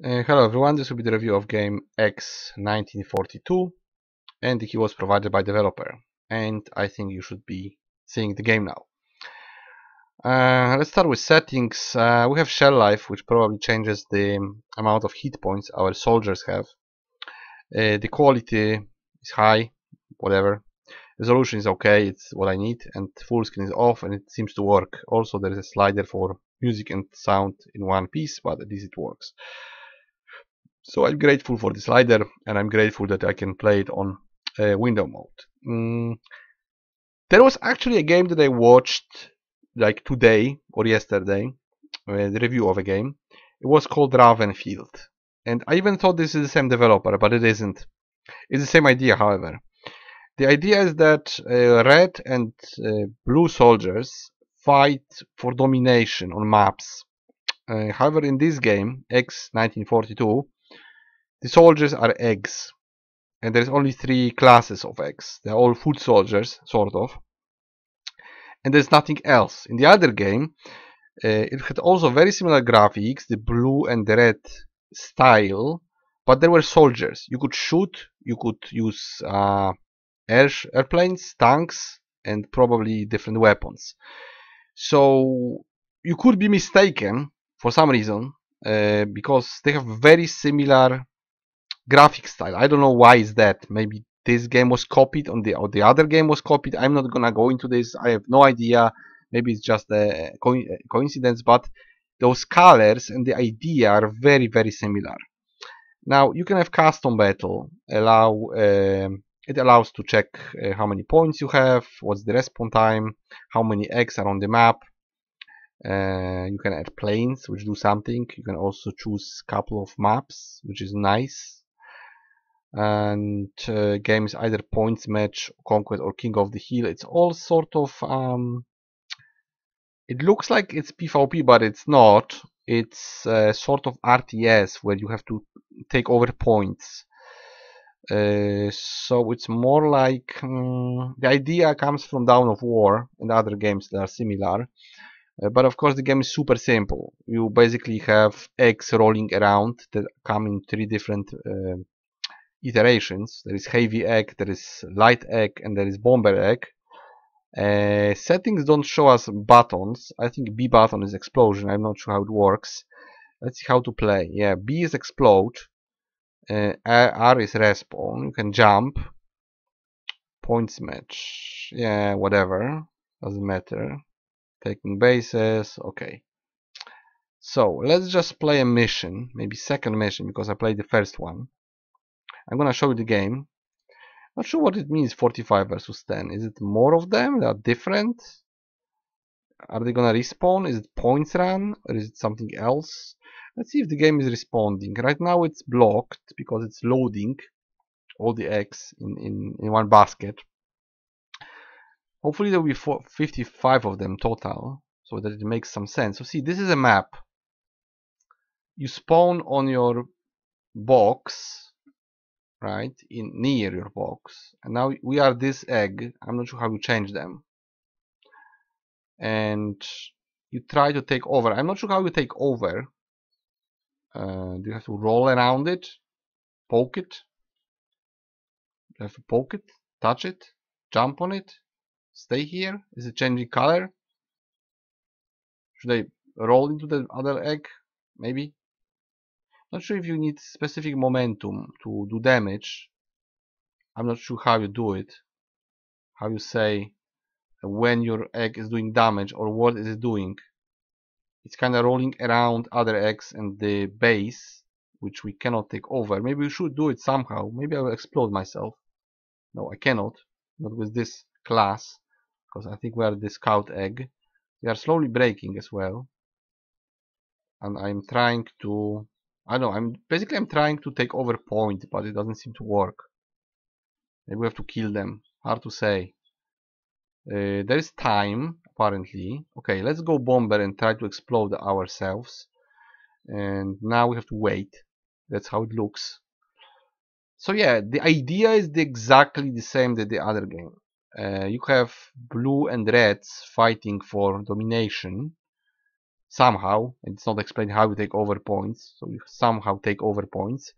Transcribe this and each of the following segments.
Hello everyone, this will be the review of game X 1942, and the key was provided by developer, and I think you should be seeing the game now. Let's start with settings. We have shell life, which probably changes the amount of hit points our soldiers have. The quality is high, whatever. Resolution is okay, it's what I need, and full screen is off and it seems to work. Also there is a slider for music and sound in one piece, but at least it works. So I'm grateful for the slider, and I'm grateful that I can play it on window mode. There was actually a game that I watched like today or yesterday, the review of a game. It was called Ravenfield, and I even thought this is the same developer, but it isn't. It's the same idea, however. The idea is that red and blue soldiers fight for domination on maps. However, in this game, X 1942, the soldiers are eggs, and there's only three classes of eggs. They're all foot soldiers, sort of, and there's nothing else. In the other game, it had also very similar graphics, the blue and the red style, but there were soldiers. You could shoot, you could use airplanes, tanks, and probably different weapons. So you could be mistaken for some reason, because they have very similar graphic style. I don't know why is that. Maybe this game was copied or the other game was copied. I'm not gonna go into this. I have no idea. Maybe it's just a coincidence, but those colors and the idea are very similar. Now you can have custom battle. It allows to check how many points you have, what's the respawn time, how many eggs are on the map. You can add planes, which do something. You can also choose a couple of maps, which is nice. And games either points match, conquest, or king of the hill. It's all sort of it looks like it's PvP, but it's not. It's sort of RTS where you have to take over points. So it's more like the idea comes from Dawn of War and other games that are similar. But of course the game is super simple. You basically have eggs rolling around that come in three different iterations. There is heavy egg, there is light egg, and there is bomber egg. Settings don't show us buttons. I think B button is explosion. I'm not sure how it works. Let's see how to play. Yeah, B is explode. R is respawn. You can jump. Points match. Yeah, whatever. Doesn't matter. Taking bases. Okay. So let's just play a mission. Maybe second mission because I played the first one. I'm gonna show you the game. Not sure what it means 45 versus 10. Is it more of them? They are different? Are they gonna respawn? Is it points run? Or is it something else? Let's see if the game is responding. Right now it's blocked because it's loading all the eggs in one basket. Hopefully there will be 55 of them total, so that it makes some sense. So see, this is a map. You spawn on your box, right, near your box, and now we are this egg. I'm not sure how you change them, and you try to take over. I'm not sure how you take over. Do you have to roll around it, poke it? You have to poke it, touch it, jump on it, stay here. Is it changing color? Should I roll into the other egg? Maybe. Not sure if you need specific momentum to do damage. I'm not sure how you do it. How you say when your egg is doing damage or what is it doing. It's kind of rolling around other eggs and the base, which we cannot take over. Maybe we should do it somehow. Maybe I will explode myself. No, I cannot. Not with this class, because I think we are the scout egg. We are slowly breaking as well. And I'm trying to... I don't know, I'm trying to take over point, but it doesn't seem to work. Maybe we have to kill them. Hard to say. There is time, apparently. Okay, let's go bomber and try to explode ourselves. And now we have to wait. That's how it looks. So yeah, the idea is exactly the same as the other game. You have blue and reds fighting for domination. somehow, and it's not explained how you take over points, so you somehow take over points.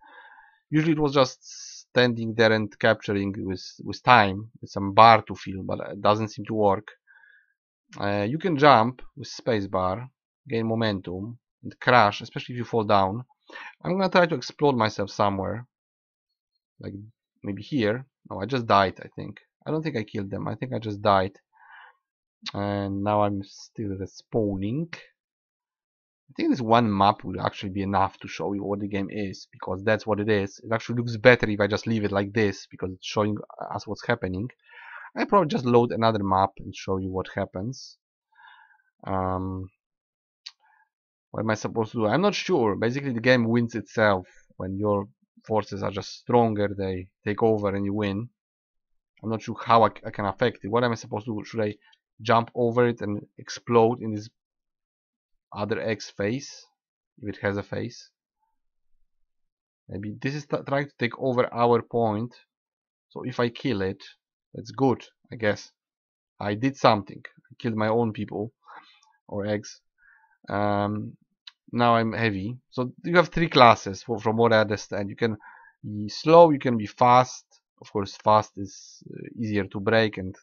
Usually it was just standing there and capturing with time, with some bar to fill, but it doesn't seem to work. You can jump with spacebar, gain momentum, and crash, especially if you fall down. I'm gonna try to explode myself somewhere, like maybe here. No, I just died, I think. I don't think I killed them. I think I just died. And now I'm still respawning. I think this one map will actually be enough to show you what the game is, because that's what it is. It actually looks better if I just leave it like this, because it's showing us what's happening. I probably just load another map and show you what happens. What am I supposed to do? I'm not sure. Basically, the game wins itself. When your forces are just stronger, they take over and you win. I'm not sure how I can affect it. What am I supposed to do? Should I jump over it and explode in this other X face? If it has a face. Maybe this is trying to take over our point. So if I kill it, that's good, I guess. I did something. I killed my own people. Or eggs. Now I'm heavy. So you have three classes from what I understand. You can be slow, you can be fast. Of course, fast is easier to break, and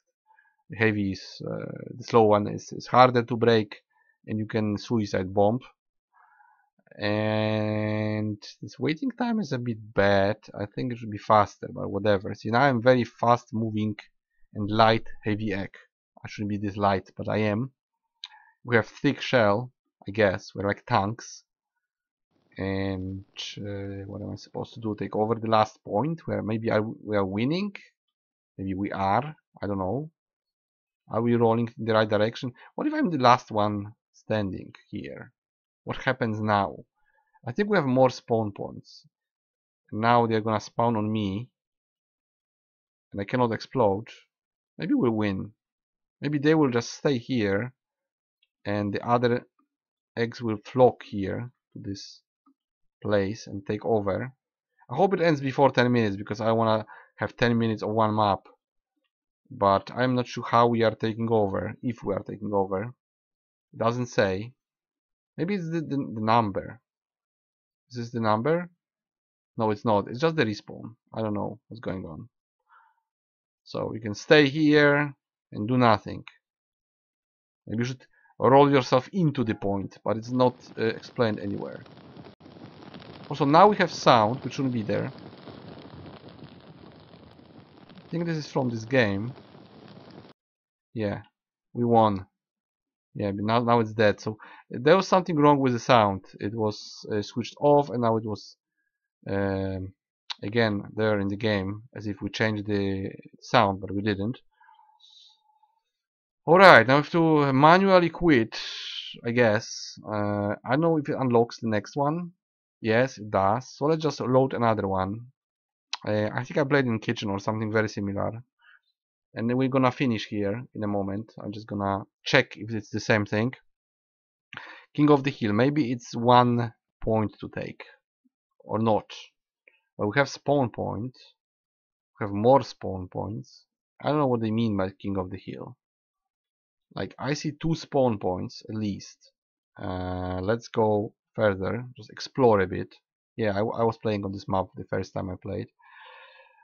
heavy is the slow one is harder to break, and you can suicide bomb. And this waiting time is a bit bad. I think it should be faster, but whatever. See, now I'm very fast moving and light heavy egg. I shouldn't be this light, but I am. We have thick shell, I guess. We're like tanks. And what am I supposed to do? Take over the last point where maybe we are winning? Maybe we are. I don't know. Are we rolling in the right direction? What if I'm the last one standing here? What happens now? I think we have more spawn points. Now they're gonna spawn on me. And I cannot explode. Maybe we'll win. Maybe they will just stay here. And the other eggs will flock here to this place and take over. I hope it ends before 10 minutes, because I wanna have 10 minutes of one map. But I'm not sure how we are taking over, if we are taking over. It doesn't say. Maybe it's the number. Is this the number? No, it's not. It's just the respawn. I don't know what's going on. So you can stay here and do nothing. Maybe you should roll yourself into the point, but it's not explained anywhere. Also, now we have sound, which shouldn't be there. I think this is from this game. Yeah, we won. Yeah, but now it's dead. So there was something wrong with the sound. It was switched off, and now it was again there in the game, as if we changed the sound, but we didn't. Alright, now I have to manually quit, I guess. I don't know if it unlocks the next one. Yes, it does. So let's just load another one. I think I played in kitchen or something very similar. And then we're gonna finish here in a moment. I'm just gonna check if it's the same thing. King of the Hill. Maybe it's 1 point to take. Or not. But we have spawn points. We have more spawn points. I don't know what they mean by King of the Hill. Like, I see 2 spawn points at least. Let's go further. Just explore a bit. Yeah, I was playing on this map the first time I played.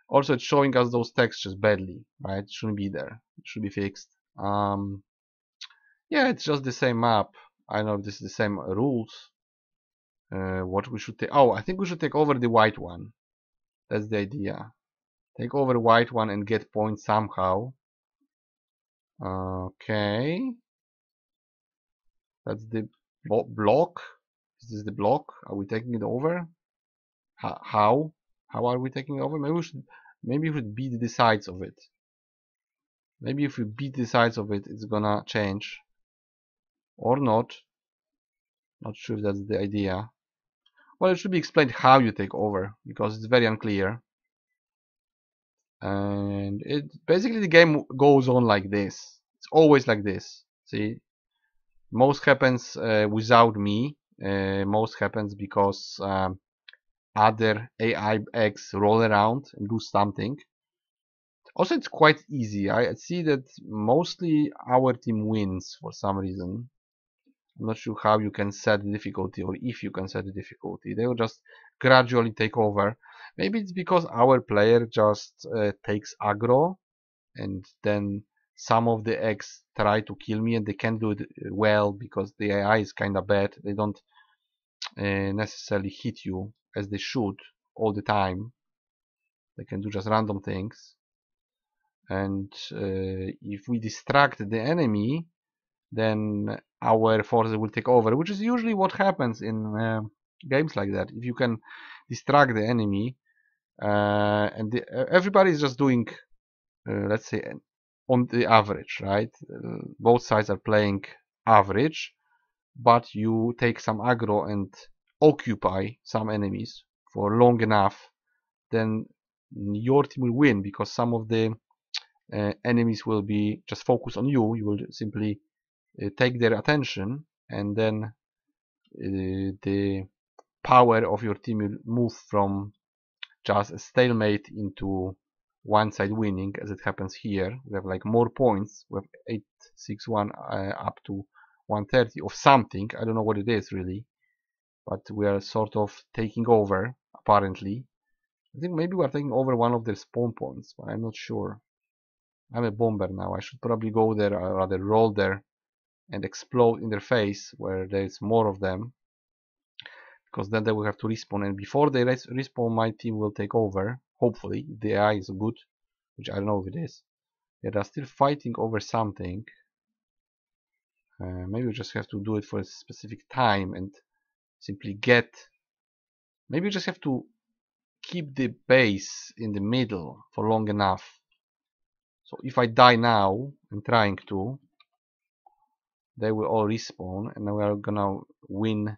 Also, it's showing us those textures badly, right? It shouldn't be there. It should be fixed. Yeah, it's just the same map. I know this is the same rules. What we should take? Oh, I think we should take over the white one. That's the idea. Take over the white one and get points somehow. Okay. That's the block. Is this the block? Are we taking it over? How? How are we taking it over? Maybe we should beat the sides of it. Maybe if we beat the sides of it, it's gonna change. Or not. Not sure if that's the idea. Well, it should be explained how you take over, because it's very unclear. And basically the game goes on like this. It's always like this. See, most happens without me. Most happens because other AI eggs roll around and do something. Also, it's quite easy. I see that mostly our team wins for some reason. I'm not sure how you can set the difficulty, or if you can set the difficulty. They will just gradually take over. Maybe it's because our player just takes aggro, and then some of the eggs try to kill me, and they can't do it well because the AI is kind of bad. They don't necessarily hit you as they should all the time. They can do just random things. And if we distract the enemy, then our forces will take over, which is usually what happens in games like that. If you can distract the enemy, and everybody is just doing, let's say, on the average, right? Both sides are playing average, but you take some aggro and occupy some enemies for long enough, then your team will win, because some of the enemies will be just focused on you. You will simply take their attention, and then the power of your team will move from just a stalemate into one side winning, as it happens here. We have like more points. We have 861 up to 130 of something. I don't know what it is really, but we are sort of taking over, apparently. I think maybe we are taking over one of their spawn points, but I'm not sure. I'm a bomber now. I should probably go there, or rather roll there and explode in their face where there's more of them, because then they will have to respawn, and before they respawn my team will take over, hopefully, if the AI is good, which I don't know if it is. Yeah, they're still fighting over something. Maybe we just have to do it for a specific time and simply get, maybe we just have to keep the base in the middle for long enough. So if I die now, I'm trying to, they will all respawn, and we are gonna win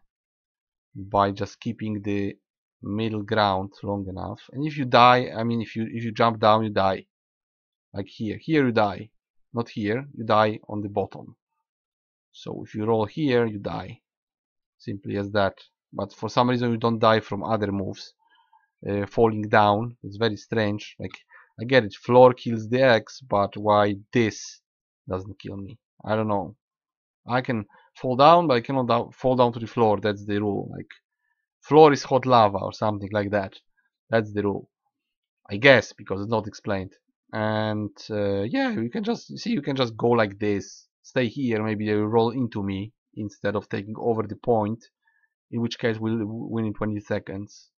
by just keeping the middle ground long enough. And if you die, I mean, if you jump down, you die. Like here you die, not here, you die on the bottom. So if you roll here, you die, simply as that. But for some reason you don't die from other moves. Falling down, it's very strange. Like, I get it, floor kills the X, but why this doesn't kill me? I don't know. I can fall down, but I cannot fall down to the floor. That's the rule. Like, floor is hot lava or something like that. That's the rule, I guess, because it's not explained. And yeah, you can just go like this, stay here, maybe they will roll into me instead of taking over the point, in which case we'll win in 20 seconds,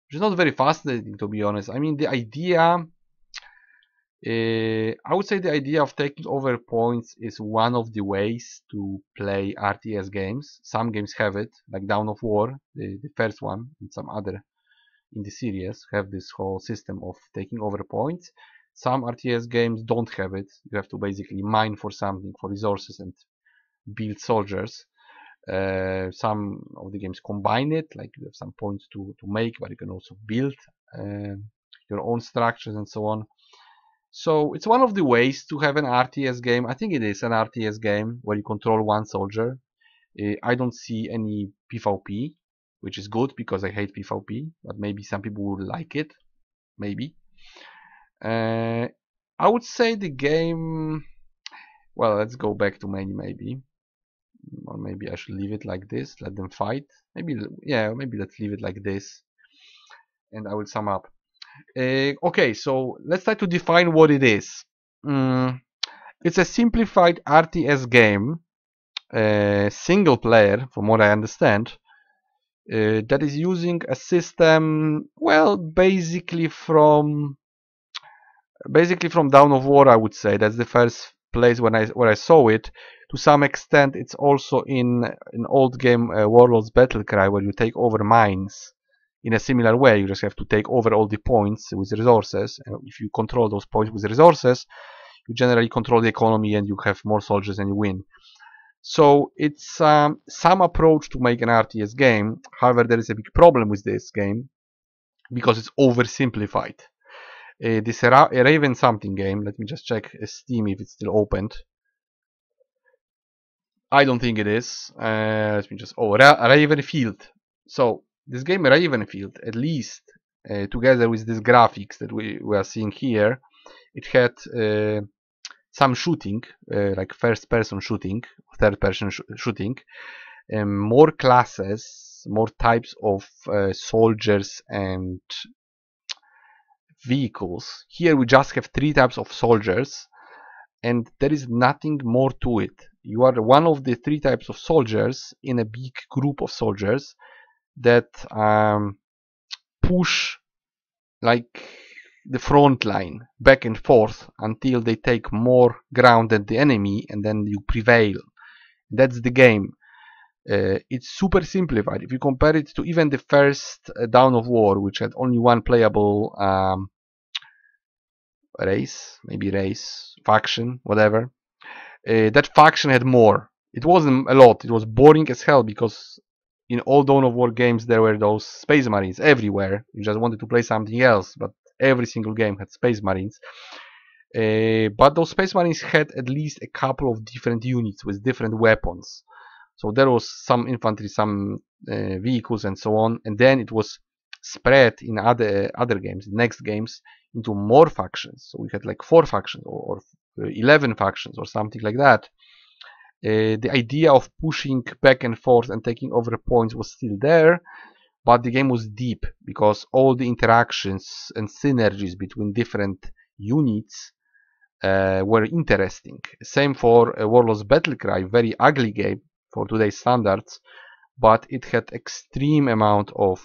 which is not very fascinating, to be honest. I mean, the idea, I would say the idea of taking over points is one of the ways to play RTS games. Some games have it, like Dawn of War, the first one, and some other in the series have this whole system of taking over points. Some RTS games don't have it. You have to basically mine for something, for resources, and build soldiers. Some of the games combine it, like you have some points to make, but you can also build your own structures and so on. So it's one of the ways to have an RTS game. I think it is an RTS game where you control one soldier. I don't see any PvP, which is good because I hate PvP, but maybe some people would like it. Maybe. I would say the game, well, let's go back to menu maybe. Or maybe I should leave it like this, let them fight. Maybe, yeah, maybe let's leave it like this. And I will sum up. Okay, so let's try to define what it is. It's a simplified RTS game, single player, from what I understand, that is using a system, well, basically from Dawn of War, I would say. That's the first place where I saw it. To some extent, it's also in an old game, Warlords Battlecry, where you take over mines in a similar way. You just have to take over all the points with resources. And if you control those points with resources, you generally control the economy and you have more soldiers and you win. So it's some approach to make an RTS game. However, there is a big problem with this game because it's oversimplified. This Raven something game, let me just check Steam if it's still opened. I don't think it is. Let me just, Ravenfield. So this game Ravenfield, at least together with these graphics that we are seeing here, it had some shooting, like first-person shooting, third-person shooting, more classes, more types of soldiers and vehicles. Here we just have 3 types of soldiers, and there is nothing more to it. You are one of the 3 types of soldiers in a big group of soldiers that push like the front line back and forth until they take more ground than the enemy, and then you prevail. That's the game. It's super simplified. If you compare it to even the first Dawn of War, which had only one playable faction, whatever, that faction had more. It wasn't a lot. It was boring as hell because in all Dawn of War games there were those Space Marines everywhere. You just wanted to play something else, but every single game had Space Marines. But those Space Marines had at least a couple of different units with different weapons. So there was some infantry, some vehicles, and so on. And then it was spread in other games, next games, into more factions. So we had like 4 factions or 11 factions or something like that. The idea of pushing back and forth and taking over points was still there, but the game was deep because all the interactions and synergies between different units were interesting. Same for Warlords Battlecry, very ugly game for today's standards, but it had extreme amount of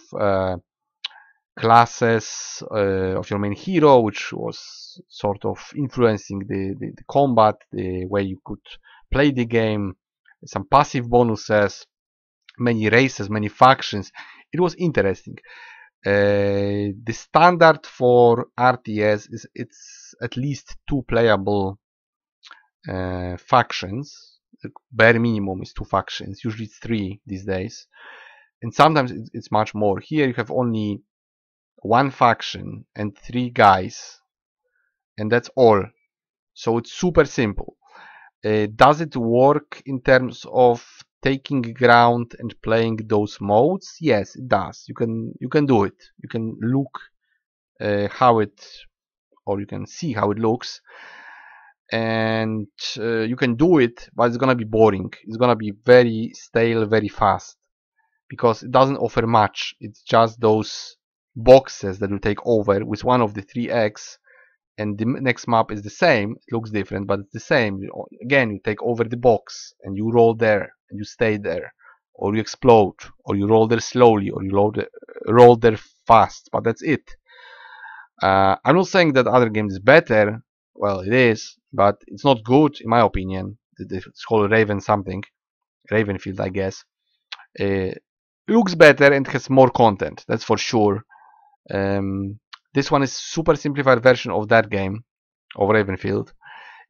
classes of your main hero, which was sort of influencing the combat, the way you could play the game, some passive bonuses, many races, many factions. It was interesting. The standard for RTS is it's at least 2 playable factions. The bare minimum is 2 factions. Usually it's 3 these days, and sometimes it's much more. Here you have only 1 faction and 3 guys, and that's all. So it's super simple. Does it work in terms of taking ground and playing those modes? Yes, it does. You can do it. You can look how it, or you can see how it looks, and you can do it, but it's gonna be boring. It's gonna be very stale, very fast, because it doesn't offer much. It's just those boxes that you take over with one of the 3 eggs, and the next map is the same. It looks different, but it's the same. Again, you take over the box and you roll there and you stay there, or you explode, or you roll there slowly, or you roll there fast, but that's it. I'm not saying that other games is better. Well, it is, but it's not good in my opinion. It's called Ravenfield, I guess. Looks better and has more content, that's for sure. This one is super simplified version of that game, of Ravenfield.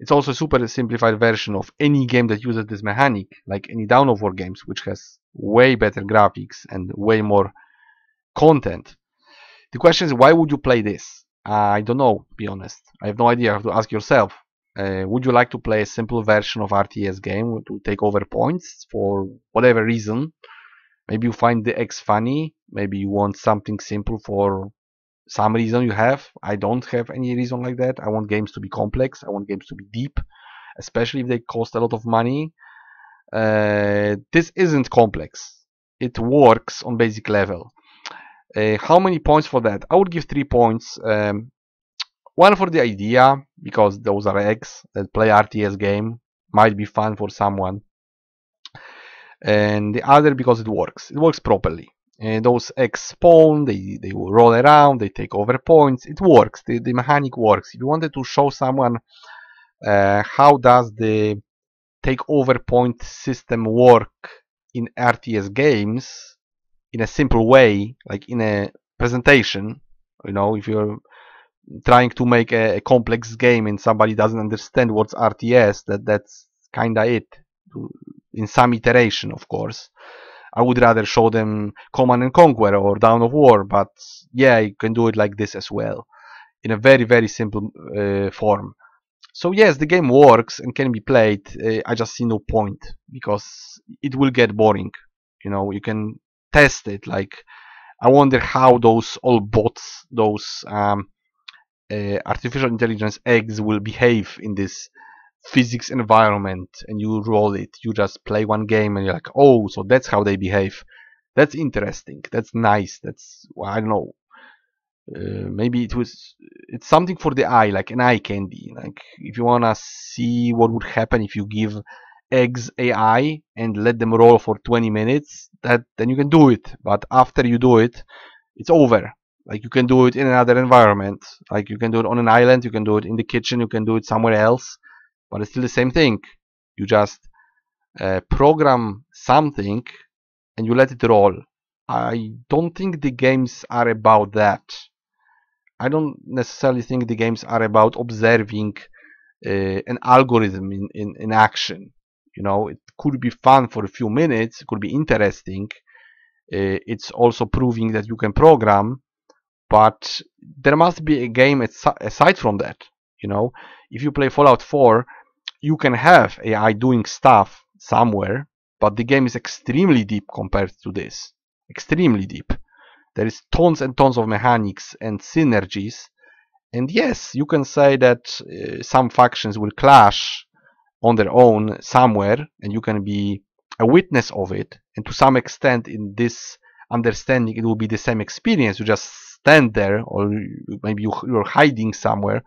It's also a super simplified version of any game that uses this mechanic, like any Dawn of War games, which has way better graphics and way more content. The question is, why would you play this? I don't know, to be honest. I have no idea. You have to ask yourself. Would you like to play a simple version of RTS game to take over points for whatever reason? Maybe you find the X funny. Maybe you want something simple for some reason you have. I don't have any reason like that. I want games to be complex. I want games to be deep, especially if they cost a lot of money. This isn't complex. It works on basic level. How many points for that? I would give 3 points. 1 for the idea, because those are eggs that play RTS game. Might be fun for someone. And the other because it works. It works properly. And those eggs spawn, they will roll around, they take over points. It works. The mechanic works. If you wanted to show someone how does the take over point system work in RTS games in a simple way, like in a presentation, if you're trying to make a complex game and somebody doesn't understand what's RTS, that's kinda it. In some iteration, of course. I would rather show them Command & Conquer or Dawn of War, but yeah, you can do it like this as well, in a very, very simple form. So yes, the game works and can be played. I just see no point, because it will get boring. You can test it. Like, I wonder how those all bots, those artificial intelligence eggs will behave in this physics environment and you roll it. You just play one game and you're like, oh, so that's how they behave. That's interesting. That's nice. That's, I don't know. Maybe it's something for the eye, like an eye candy. Like if you wanna see what would happen if you give eggs AI and let them roll for 20 minutes, then you can do it. But after you do it, it's over. Like you can do it in another environment. Like you can do it on an island, you can do it in the kitchen, you can do it somewhere else, but it's still the same thing. You just program something and you let it roll. I don't think the games are about that. I don't necessarily think the games are about observing an algorithm in action. You know, it could be fun for a few minutes, it could be interesting. It's also proving that you can program, but there must be a game aside from that. You know, if you play Fallout 4, you can have AI doing stuff somewhere, but the game is extremely deep compared to this. Extremely deep. There is tons and tons of mechanics and synergies. And yes, you can say that some factions will clash on their own somewhere, and you can be a witness of it. And to some extent, in this understanding, it will be the same experience. You just stand there, or maybe you're hiding somewhere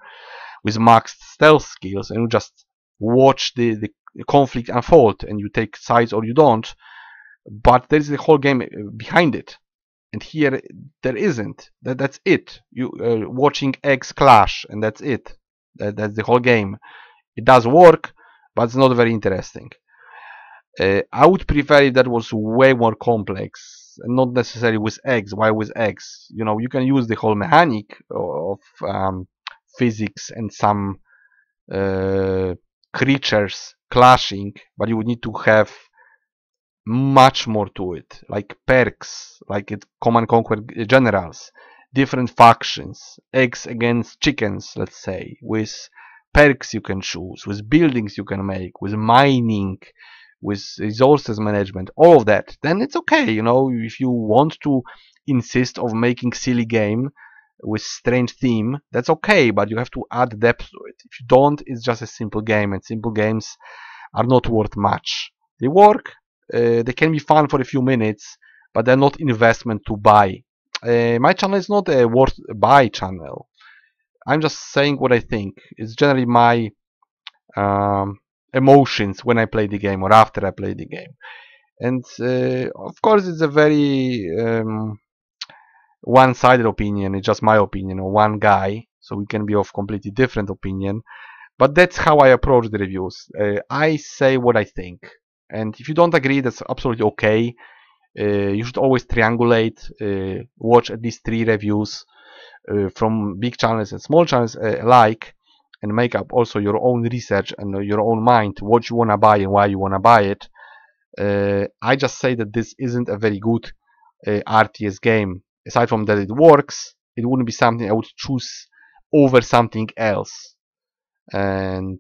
with maxed stealth skills, and you just watch the conflict unfold, and you take sides or you don't. But there is the whole game behind it. And here there isn't. That's it. You watching eggs clash, and that's it. That's the whole game. It does work, but it's not very interesting. I would prefer if that was way more complex, and not necessarily with eggs. Why with eggs? You know, you can use the whole mechanic of physics and some creatures clashing, but you would need to have much more to it, like perks, like it Command Conquer Generals, different factions, eggs against chickens, let's say, with perks you can choose, with buildings you can make, with mining, with resources management, all of that. Then it's okay, you know, if you want to insist of making silly game with strange theme, that's okay, but you have to add depth to it. If you don't, it's just a simple game, and simple games are not worth much. They work. They can be fun for a few minutes, but they're not investment to buy. My channel is not a worth buy channel. I'm just saying what I think. It's generally my emotions when I play the game or after I play the game. And of course, it's a very one-sided opinion. It's just my opinion, or one guy. So we can be of completely different opinion. But that's how I approach the reviews. I say what I think. And if you don't agree, that's absolutely okay. You should always triangulate, watch at least 3 reviews from big channels and small channels alike, and make up also your own research and your own mind, what you want to buy and why you want to buy it. I just say that this isn't a very good RTS game. Aside from that it works, it wouldn't be something I would choose over something else. And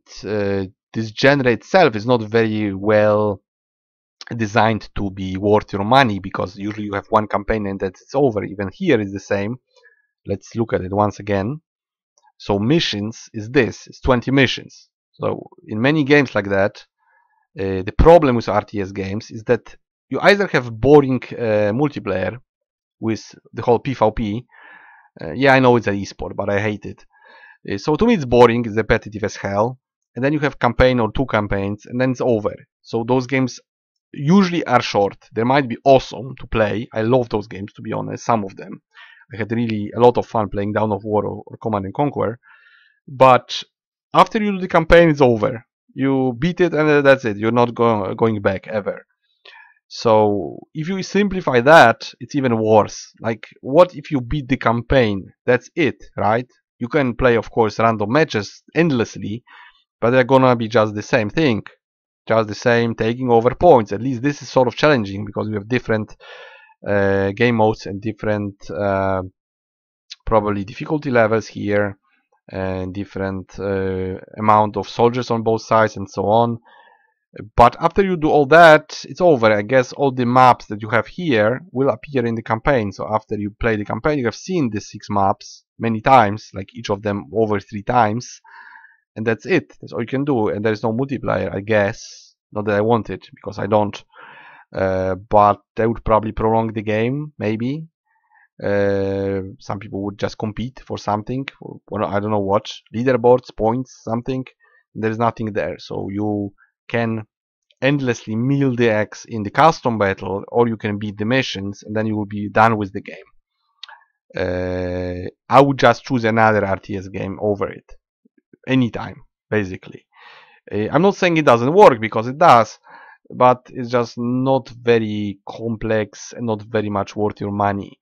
this genre itself is not very well designed to be worth your money, because usually you have one campaign and that's it's over. Even here is the same. Let's look at it once again. So missions is this, it's 20 missions. So in many games like that, the problem with RTS games is that you either have boring multiplayer with the whole PvP. Yeah, I know it's an esport, but I hate it. So to me it's boring, it's repetitive as hell. And then you have campaign or 2 campaigns, and then it's over. So those games usually are short. They might be awesome to play. I love those games, to be honest, some of them. I had really a lot of fun playing Dawn of War or Command and Conquer. But after you do the campaign, it's over. You beat it and that's it. You're not going back ever. So if you simplify that, it's even worse. Like, what if you beat the campaign? That's it, right? You can play, of course, random matches endlessly, but they're gonna be just the same thing. Just the same, taking over points. At least this is sort of challenging, because we have different game modes and different probably difficulty levels here, and different amount of soldiers on both sides and so on. But after you do all that, it's over. I guess all the maps that you have here will appear in the campaign. So after you play the campaign, you have seen the 6 maps many times, like each of them over 3 times. and that's it. That's all you can do, and there is no multiplayer, I guess. Not that I want it, because I don't. But that would probably prolong the game, maybe. Some people would just compete for something, for, I don't know what, leaderboards, points, something. There's nothing there, so you can endlessly mill the eggs in the custom battle, or you can beat the missions, and then you will be done with the game. I would just choose another RTS game over it, anytime, basically. I'm not saying it doesn't work, because it does, but it's just not very complex and not very much worth your money.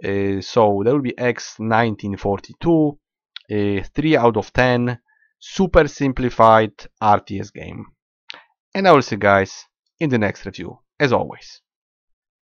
So there will be X1942, 3 out of 10, super simplified RTS game. And I will see you guys in the next review, as always.